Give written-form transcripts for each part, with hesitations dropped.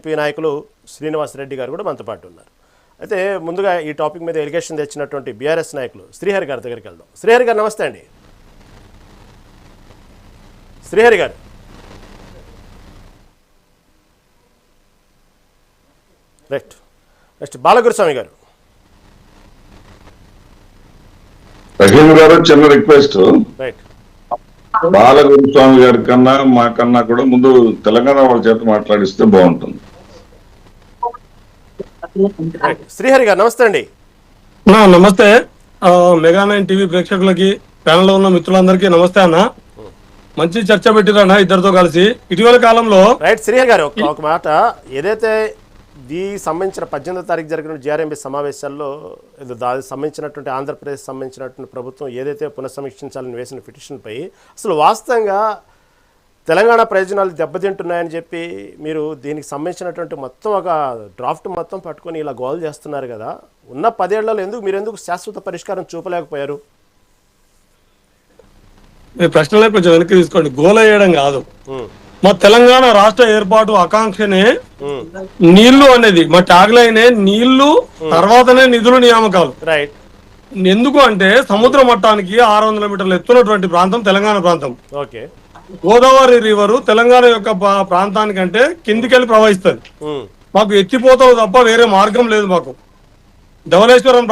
P నాయకులు శ్రీనివాసరెడ్డి గారు కూడా మనతో పాటు ఉన్నారు. అయితే ముందుగా ఈ టాపిక్ మీద ఎలిగేషన్ తెచ్చినటువంటి బీఆర్ఎస్ నాయకులు శ్రీహరి గారి దగ్గరికి వెళ్దాం. శ్రీహరి గారు నమస్తే అండి. శ్రీహరి గారు రైట్. నెక్స్ట్ బాలగురుస్వామి గారు. రహీం గారు, చిన్న రిక్వెస్ట్. రైట్. బాలగురుస్వామి గారి కన్నా మా కన్నా కూడా ముందు తెలంగాణ వాళ్ళ చేత మాట్లాడిస్తే బాగుంటుంది. శ్రీహరి గారు నమస్తే అండి. నమస్తే. మెగా 9 టీవీ ప్రేక్షకులకి, ప్యానెల్లో ఉన్న మిత్రులందరికీ నమస్తే అన్న. మంచి చర్చ పెట్టిరన్న ఇద్దరితో కలిసి ఇటీవల కాలంలో. రైట్ శ్రీహరి గారు, ఒక మాట, ఏదైతే దీనికి సంబంధించిన 18వ తారీఖు జరిగిన జీఆర్ఎంబీ సమావేశాల్లో దానికి సంబంధించినటువంటి ఆంధ్రప్రదేశ్ సంబంధించినటువంటి ప్రభుత్వం ఏదైతే పునఃసమీక్షించాలని వేసిన పిటిషన్పై అసలు వాస్తవంగా తెలంగాణ ప్రయోజనాలు దెబ్బతింటున్నాయని చెప్పి మీరు దీనికి సంబంధించినటువంటి మొత్తం ఒక డ్రాఫ్ట్ మొత్తం పట్టుకొని ఇలా గోల్ చేస్తున్నారు కదా, ఉన్న 10 ఏళ్లలో మీరెందుకు శాశ్వత పరిష్కారం చూపలేకపోయారు? ప్రశ్నలే కొంచెం వెనక్కి తీసుకోండి. గోల వేయడం కాదు, మా తెలంగాణ రాష్ట్ర ఏర్పాటు ఆకాంక్షనే నీళ్లు అనేది మా ట్యాగ్ లైనే. నీళ్లు తర్వాతనే నిధులు, నియామకాలు. రైట్. ఎందుకు అంటే సముద్ర మట్టానికి 600 మీటర్లు ఎత్తున్నటువంటి ప్రాంతం తెలంగాణ ప్రాంతం. ఓకే. గోదావరి రివరు తెలంగాణ యొక్క ప్రాంతానికంటే కిందికెళ్ళి ప్రవహిస్తుంది. మాకు ఎత్తిపోతావు తప్ప వేరే మార్గం లేదు. మాకు ధవళేశ్వరం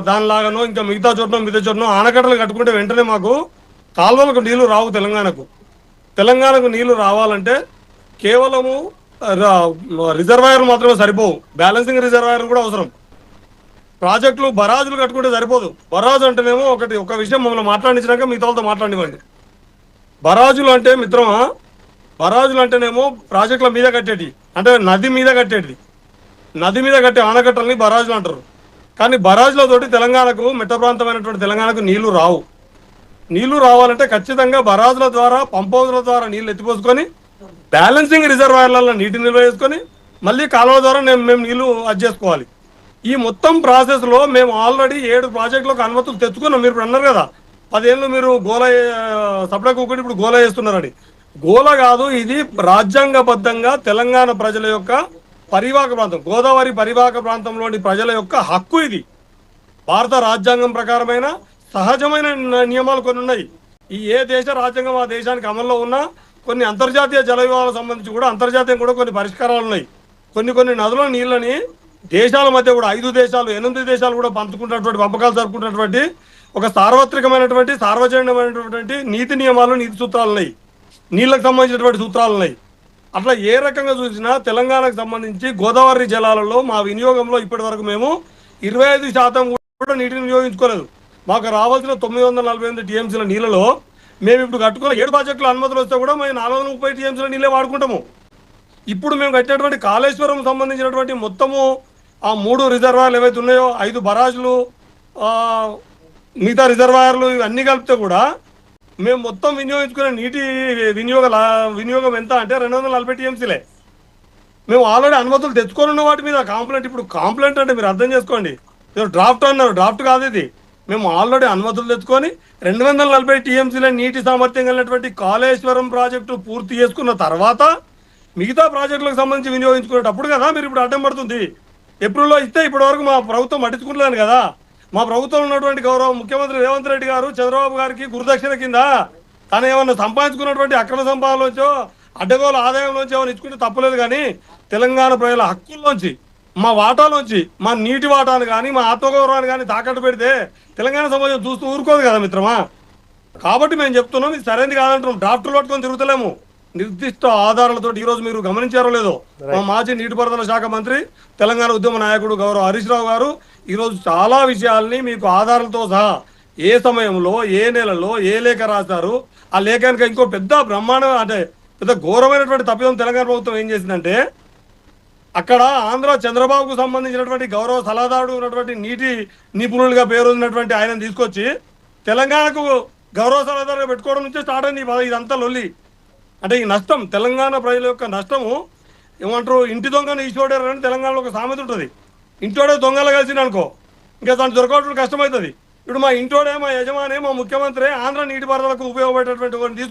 దానిలాగానో ఇంకా మిగతా చోటనో ఆనకట్టలు కట్టుకుంటే వెంటనే మాకు కాలువలకు నీళ్లు రావు. తెలంగాణకు నీళ్లు రావాలంటే కేవలము రిజర్వాయర్లు మాత్రమే సరిపోవు, బ్యాలెన్సింగ్ రిజర్వాయర్ కూడా అవసరం. ప్రాజెక్టులు, బరాజులు కట్టుకుంటే సరిపోదు. బరాజు అంటేనేమో ఒక విషయం మమ్మల్ని మాట్లాడించినాక మిగతాలతో మాట్లాడివ్వండి. బరాజులు అంటే మిత్రమా, బరాజులు అంటేనేమో ప్రాజెక్టుల మీద కట్టేటి, అంటే నది మీద కట్టేటిది. నది మీద కట్టే ఆనకట్టల్ని బరాజులు అంటారు. కానీ బరాజులతోటి తెలంగాణకు, మెట్ట ప్రాంతమైనటువంటి తెలంగాణకు నీళ్లు రావు. నీళ్లు రావాలంటే ఖచ్చితంగా బరాజుల ద్వారా, పంప్ హౌస్ల ద్వారా నీళ్లు ఎత్తిపోసుకొని బ్యాలెన్సింగ్ రిజర్వాయర్లలో నీటిని నిల్వ చేసుకొని మళ్ళీ కాలువల ద్వారా మేము నీళ్లు చేసుకోవాలి. ఈ మొత్తం ప్రాసెస్లో మేము ఆల్రెడీ 7 ప్రాజెక్టులకు అనుమతులు తెచ్చుకున్నాం. మీరు ఇప్పుడు అన్నారు కదా 10 ఏళ్ళు మీరు గోల సపరేట్ ఒకటి ఇప్పుడు గోల చేస్తున్నారని. గోల కాదు, ఇది రాజ్యాంగబద్ధంగా తెలంగాణ ప్రజల యొక్క పరివాహక ప్రాంతం, గోదావరి పరివాహక ప్రాంతంలోని ప్రజల యొక్క హక్కు ఇది. భారత రాజ్యాంగం ప్రకారమైన సహజమైన నియమాలు కొన్ని ఉన్నాయి. ఏ దేశ రాజ్యాంగం ఆ దేశానికి అమల్లో ఉన్నా కొన్ని అంతర్జాతీయ జల వివాదాలకు సంబంధించి కూడా అంతర్జాతీయం కూడా కొన్ని పరిష్కారాలు ఉన్నాయి. కొన్ని నదుల నీళ్ళని దేశాల మధ్య కూడా 5 దేశాలు 8 దేశాలు కూడా పంచుకుంటున్నటువంటి, పంపకాలు జరుపుకుంటున్నటువంటి ఒక సార్వత్రికమైనటువంటి, సార్వజనీయమైనటువంటి నీతి నియమాలు, నీతి సూత్రాలు ఉన్నాయి. నీళ్ళకు సంబంధించినటువంటి సూత్రాలు ఉన్నాయి. అట్లా ఏ రకంగా చూసినా తెలంగాణకు సంబంధించి గోదావరి జలాలలో మా వినియోగంలో ఇప్పటి వరకు మేము 25% కూడా నీటిని వినియోగించుకోలేదు. మాకు రావాల్సిన 948 టీఎంసీల నీళ్ళలో మేము ఇప్పుడు కట్టుకున్న 7 ప్రాజెక్టుల అనుమతులు వస్తే కూడా మేము 430 టీఎంసీల నీళ్ళే వాడుకుంటాము. ఇప్పుడు మేము కట్టినటువంటి కాళేశ్వరం సంబంధించినటువంటి మొత్తము ఆ 3 రిజర్వాయర్లు ఏవైతే ఉన్నాయో, 5 బరాజులు, మిగతా రిజర్వాయర్లు, ఇవన్నీ కలిపితే కూడా మేము మొత్తం వినియోగించుకునే నీటి వినియోగం ఎంత అంటే 240 టీఎంసీలే. మేము ఆల్రెడీ అనుమతులు తెచ్చుకొని ఉన్న వాటి మీద కాంప్లైంట్. ఇప్పుడు కాంప్లైంట్ అంటే మీరు అర్థం చేసుకోండి, డ్రాఫ్ట్ అన్నారు, డ్రాఫ్ట్ కాదు ఇది. మేము ఆల్రెడీ అనుమతులు తెచ్చుకొని 240 టీఎంసీల నీటి సామర్థ్యం కలిగినటువంటి కాళేశ్వరం ప్రాజెక్టు పూర్తి చేసుకున్న తర్వాత మిగతా ప్రాజెక్టులకు సంబంధించి వినియోగించుకునేటప్పుడు కదా మీరు ఇప్పుడు అడ్డం పడుతుంది. ఏప్రిల్లో ఇస్తే ఇప్పటి వరకు మా ప్రభుత్వం పట్టించుకుంటలేదు కదా. మా ప్రభుత్వం ఉన్నటువంటి గౌరవ ముఖ్యమంత్రి రేవంత్ రెడ్డి గారు చంద్రబాబు గారికి గురుదక్షిణ కింద తను ఏమన్నా సంపాదించుకున్నటువంటి అక్రమ సంపాదనలోంచో, అడ్డగోల ఆదాయంలోంచి ఏమైనా ఇచ్చుకుంటే తప్పలేదు. కానీ తెలంగాణ ప్రజల హక్కుల్లోంచి, మా వాటాలోంచి, మా నీటి వాటాను కానీ, మా ఆత్మగౌరవాన్ని కానీ తాకట్టు పెడితే తెలంగాణ సమాజం చూస్తూ ఊరుకోదు కదా మిత్రమా. కాబట్టి మేము చెప్తున్నాం, ఇది సరైనది కాదంటున్నాం. డ్రాఫ్టులు పట్టుకొని తిరుగుతలేము. నిర్దిష్ట ఆధారాలతో ఈరోజు మీరు గమనించారో లేదో, మా మాజీ నీటిపారుదల శాఖ మంత్రి, తెలంగాణ ఉద్యమ నాయకుడు గౌరవ హరీష్ రావు గారు ఈరోజు చాలా విషయాల్ని మీకు ఆధారాలతో సహా ఏ సమయంలో, ఏ నెలలో, ఏ లేఖ రాశారు, ఆ లేఖానికి ఇంకో పెద్ద బ్రహ్మాండం, అంటే పెద్ద ఘోరమైనటువంటి తప్పిదం తెలంగాణ ప్రభుత్వం ఏం చేసిందంటే, అక్కడ ఆంధ్ర చంద్రబాబుకు సంబంధించినటువంటి గౌరవ సలహాదారుడు ఉన్నటువంటి నీటి నిపుణులుగా పేరు ఉన్నటువంటి ఆయన తీసుకొచ్చి తెలంగాణకు గౌరవ సలహాదారుగా పెట్టుకోవడం నుంచే స్టార్ట్ అయింది ఇదంతా లొల్లి. అంటే ఈ నష్టం, తెలంగాణ ప్రజల యొక్క నష్టము ఏమంటారు, ఇంటి దొంగను ఈశ్వరుడు అని తెలంగాణలో ఒక సామెత ఉంటుంది. ఇంటోడే దొంగలు కలిసిన అనుకో ఇంకా దాన్ని దొరకవడం కష్టమవుతుంది. ఇప్పుడు మా ఇంటోడే, మా యజమానే, మా ముఖ్యమంత్రి ఆంధ్ర నీటిపారుదలకు ఉపయోగపడేటటువంటి తీసుకొని